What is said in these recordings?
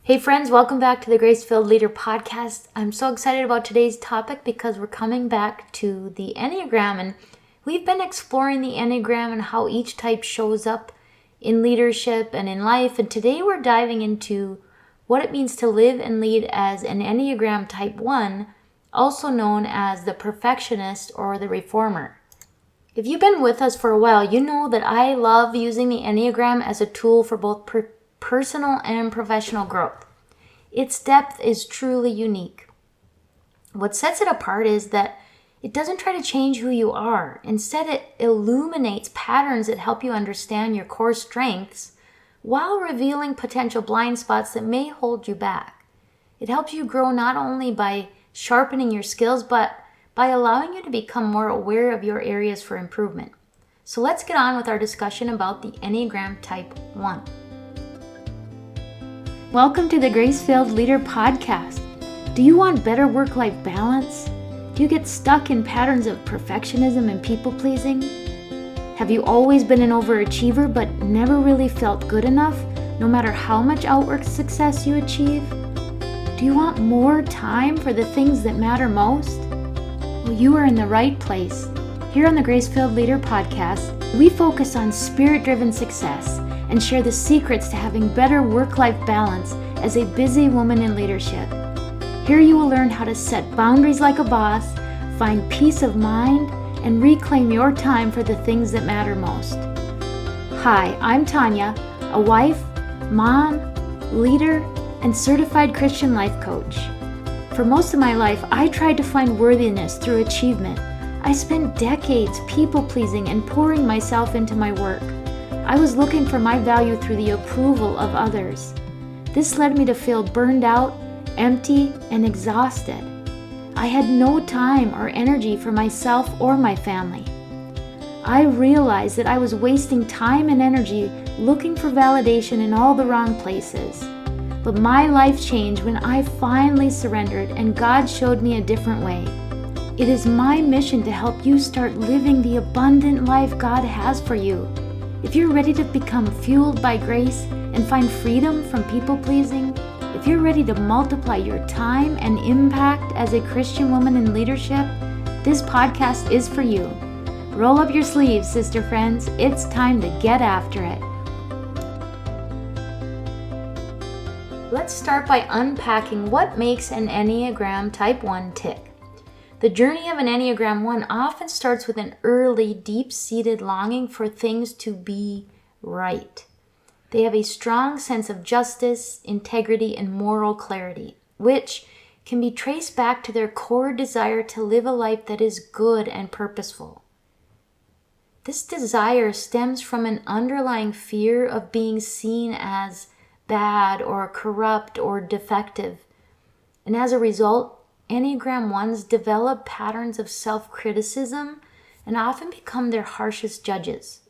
Hey friends, welcome back to the Grace-Filled Leader Podcast. I'm so excited about today's topic because we're coming back to the Enneagram, and we've been exploring the Enneagram and how each type shows up in leadership and in life. And today we're diving into what it means to live and lead as an Enneagram Type 1, also known as the Perfectionist or the Reformer. If you've been with us for a while, you know that I love using the Enneagram as a tool for both personal and professional growth. Its depth is truly unique. What sets it apart is that it doesn't try to change who you are. Instead, it illuminates patterns that help you understand your core strengths while revealing potential blind spots that may hold you back. It helps you grow not only by sharpening your skills, but by allowing you to become more aware of your areas for improvement. So let's get on with our discussion about the Enneagram Type 1. Welcome to the Grace-Filled Leader Podcast. Do you want better work-life balance? Do you get stuck in patterns of perfectionism and people-pleasing? Have you always been an overachiever but never really felt good enough, no matter how much outward success you achieve? Do you want more time for the things that matter most? Well, you are in the right place. Here on the Grace-Filled Leader Podcast, we focus on spirit-driven success and share the secrets to having better work-life balance as a busy woman in leadership. Here you will learn how to set boundaries like a boss, find peace of mind, and reclaim your time for the things that matter most. Hi, I'm Tanya, a wife, mom, leader, and certified Christian life coach. For most of my life, I tried to find worthiness through achievement. I spent decades people-pleasing and pouring myself into my work. I was looking for my value through the approval of others. This led me to feel burned out, empty, and exhausted. I had no time or energy for myself or my family. I realized that I was wasting time and energy looking for validation in all the wrong places. But my life changed when I finally surrendered and God showed me a different way. It is my mission to help you start living the abundant life God has for you. If you're ready to become fueled by grace and find freedom from people-pleasing, if you're ready to multiply your time and impact as a Christian woman in leadership, this podcast is for you. Roll up your sleeves, sister friends. It's time to get after it. Let's start by unpacking what makes an Enneagram Type 1 tick. The journey of an Enneagram 1 often starts with an early, deep-seated longing for things to be right. They have a strong sense of justice, integrity, and moral clarity, which can be traced back to their core desire to live a life that is good and purposeful. This desire stems from an underlying fear of being seen as bad or corrupt or defective. And as a result, Enneagram 1s develop patterns of self-criticism and often become their harshest judges.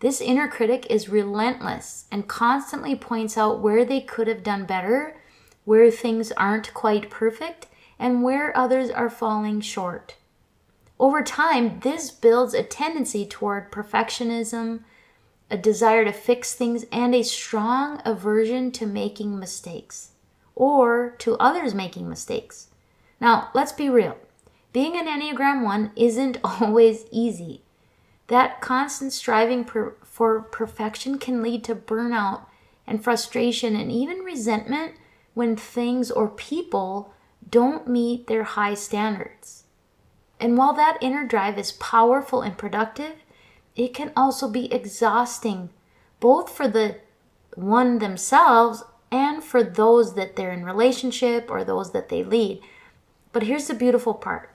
This inner critic is relentless and constantly points out where they could have done better, where things aren't quite perfect, and where others are falling short. Over time, this builds a tendency toward perfectionism, a desire to fix things, and a strong aversion to making mistakes, or to others making mistakes. Now, let's be real. Being an Enneagram 1 isn't always easy. That constant striving for perfection can lead to burnout and frustration and even resentment when things or people don't meet their high standards. And while that inner drive is powerful and productive, it can also be exhausting, both for the one themselves and for those that they're in relationship or those that they lead. But here's the beautiful part.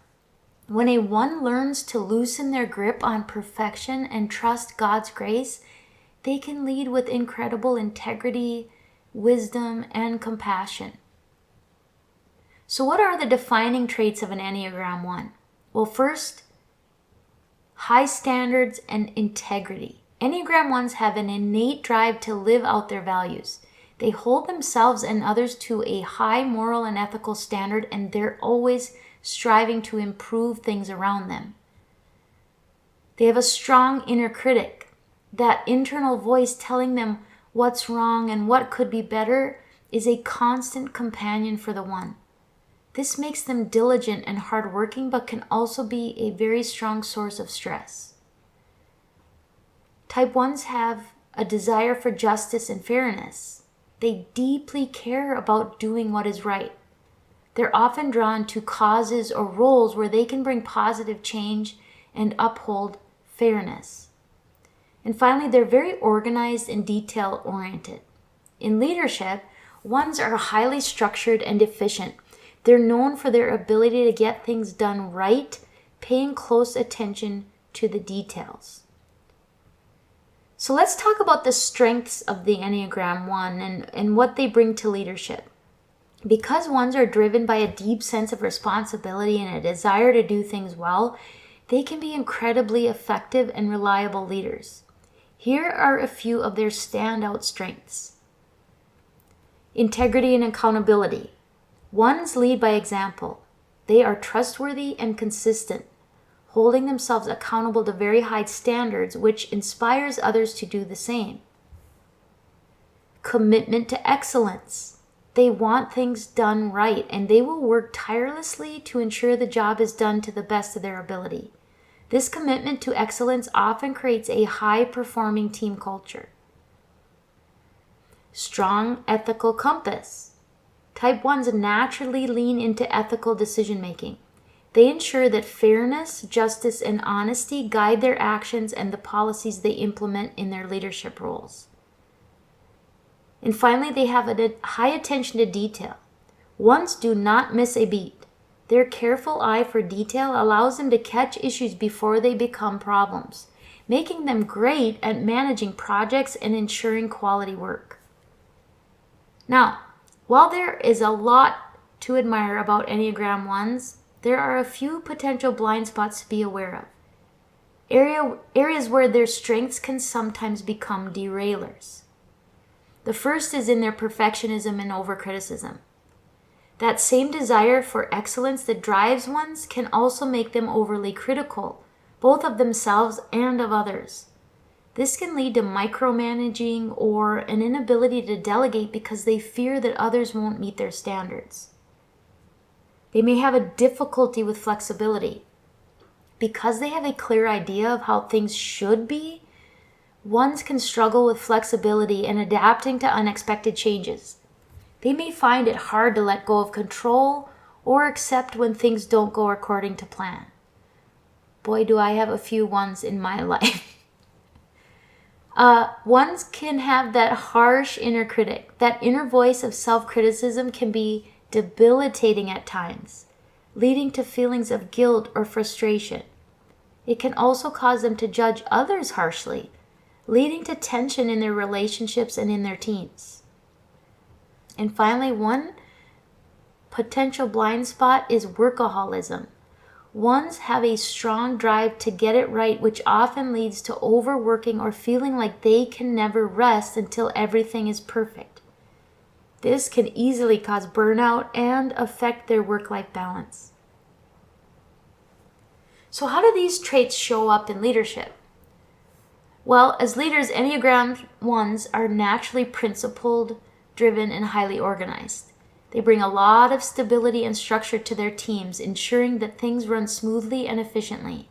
When a 1 learns to loosen their grip on perfection and trust God's grace, they can lead with incredible integrity, wisdom, and compassion. So what are the defining traits of an Enneagram 1? Well, first, high standards and integrity. Enneagram 1s have an innate drive to live out their values. They hold themselves and others to a high moral and ethical standard, and they're always striving to improve things around them. They have a strong inner critic, that internal voice telling them what's wrong and what could be better, is a constant companion for the 1. This makes them diligent and hardworking, but can also be a very strong source of stress. Type 1s have a desire for justice and fairness. They deeply care about doing what is right. They're often drawn to causes or roles where they can bring positive change and uphold fairness. And finally, they're very organized and detail-oriented. In leadership, 1s are highly structured and efficient. They're known for their ability to get things done right, paying close attention to the details. So let's talk about the strengths of the Enneagram 1 and what they bring to leadership. Because 1s are driven by a deep sense of responsibility and a desire to do things well, they can be incredibly effective and reliable leaders. Here are a few of their standout strengths. Integrity and accountability. 1s lead by example. They are trustworthy and consistent, holding themselves accountable to very high standards, which inspires others to do the same. Commitment to excellence. They want things done right, and they will work tirelessly to ensure the job is done to the best of their ability. This commitment to excellence often creates a high-performing team culture. Strong ethical compass. Type 1s naturally lean into ethical decision-making. They ensure that fairness, justice, and honesty guide their actions and the policies they implement in their leadership roles. And finally, they have a high attention to detail. 1s do not miss a beat. Their careful eye for detail allows them to catch issues before they become problems, making them great at managing projects and ensuring quality work. Now, while there is a lot to admire about Enneagram 1s, there are a few potential blind spots to be aware of. Areas where their strengths can sometimes become derailers. The first is in their perfectionism and overcriticism. That same desire for excellence that drives 1s can also make them overly critical, both of themselves and of others. This can lead to micromanaging or an inability to delegate because they fear that others won't meet their standards. They may have a difficulty with flexibility. Because they have a clear idea of how things should be, 1s can struggle with flexibility and adapting to unexpected changes. They may find it hard to let go of control or accept when things don't go according to plan. Boy, do I have a few 1s in my life. 1s can have that harsh inner critic. That inner voice of self-criticism can be debilitating at times, leading to feelings of guilt or frustration. It can also cause them to judge others harshly, leading to tension in their relationships and in their teams. And finally, one potential blind spot is workaholism. 1s have a strong drive to get it right, which often leads to overworking or feeling like they can never rest until everything is perfect. This can easily cause burnout and affect their work-life balance. So how do these traits show up in leadership? Well, as leaders, Enneagram 1s are naturally principled, driven, and highly organized. They bring a lot of stability and structure to their teams, ensuring that things run smoothly and efficiently.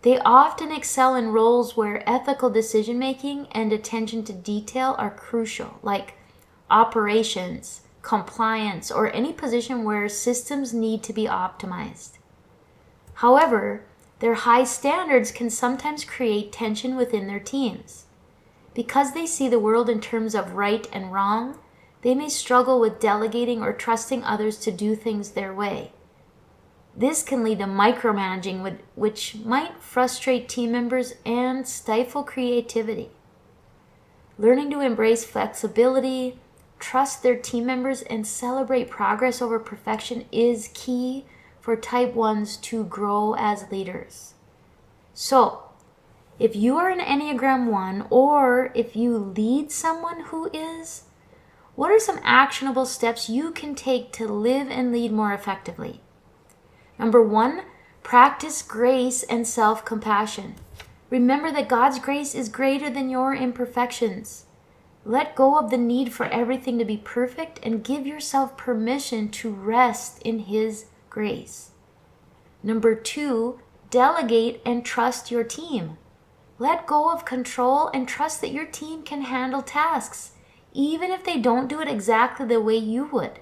They often excel in roles where ethical decision-making and attention to detail are crucial, like operations, compliance, or any position where systems need to be optimized. However, their high standards can sometimes create tension within their teams. Because they see the world in terms of right and wrong, they may struggle with delegating or trusting others to do things their way. This can lead to micromanaging, which might frustrate team members and stifle creativity. Learning to embrace flexibility, trust their team members, and celebrate progress over perfection is key for Type 1s to grow as leaders. So, if you are an Enneagram 1 or if you lead someone who is, what are some actionable steps you can take to live and lead more effectively? Number 1, practice grace and self-compassion. Remember that God's grace is greater than your imperfections. Let go of the need for everything to be perfect and give yourself permission to rest in His grace. Number 2, delegate and trust your team. Let go of control and trust that your team can handle tasks, even if they don't do it exactly the way you would.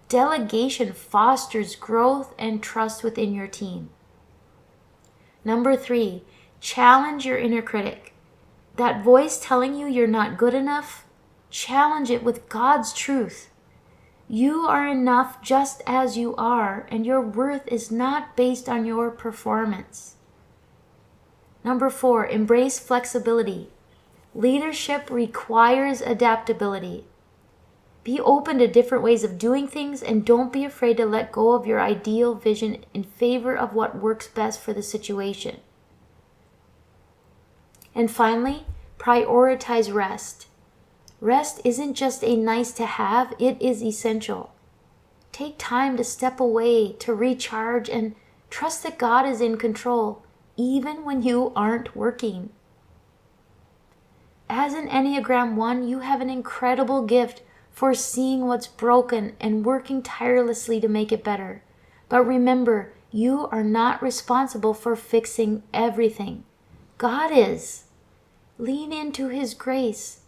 Delegation fosters growth and trust within your team. Number 3, challenge your inner critic. That voice telling you you're not good enough, challenge it with God's truth. You are enough just as you are, and your worth is not based on your performance. Number 4, embrace flexibility. Leadership requires adaptability. Be open to different ways of doing things and don't be afraid to let go of your ideal vision in favor of what works best for the situation. And finally, prioritize rest. Rest isn't just a nice to have, it is essential. Take time to step away, to recharge, and trust that God is in control, even when you aren't working. As an Enneagram 1, you have an incredible gift for seeing what's broken and working tirelessly to make it better. But remember, you are not responsible for fixing everything. God is. Lean into His grace.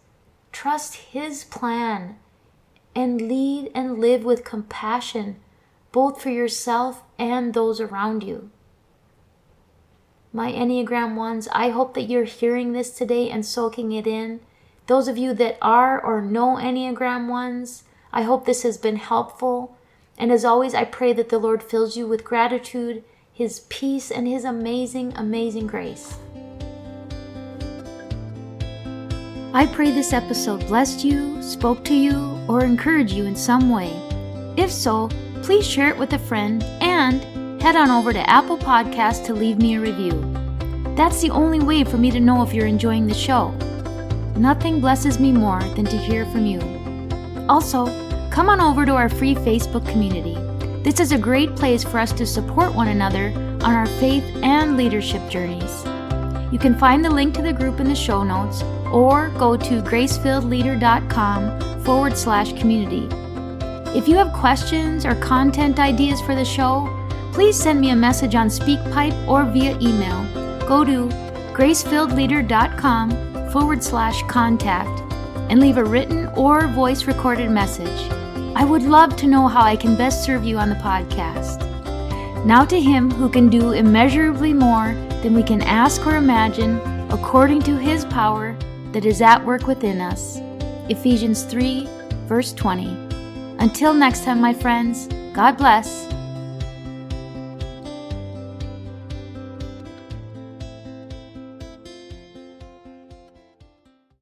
Trust His plan. And lead and live with compassion, both for yourself and those around you. My Enneagram 1s, I hope that you're hearing this today and soaking it in. Those of you that are or know Enneagram 1s, I hope this has been helpful. And as always, I pray that the Lord fills you with gratitude, His peace, and His amazing, amazing grace. I pray this episode blessed you, spoke to you, or encouraged you in some way. If so, please share it with a friend and head on over to Apple Podcasts to leave me a review. That's the only way for me to know if you're enjoying the show. Nothing blesses me more than to hear from you. Also, come on over to our free Facebook community. This is a great place for us to support one another on our faith and leadership journeys. You can find the link to the group in the show notes or go to gracefilledleader.com/community. If you have questions or content ideas for the show, please send me a message on SpeakPipe or via email. Go to gracefilledleader.com/contact and leave a written or voice recorded message. I would love to know how I can best serve you on the podcast. Now to Him who can do immeasurably more than we can ask or imagine, according to His power that is at work within us. Ephesians 3, verse 20. Until next time, my friends, God bless.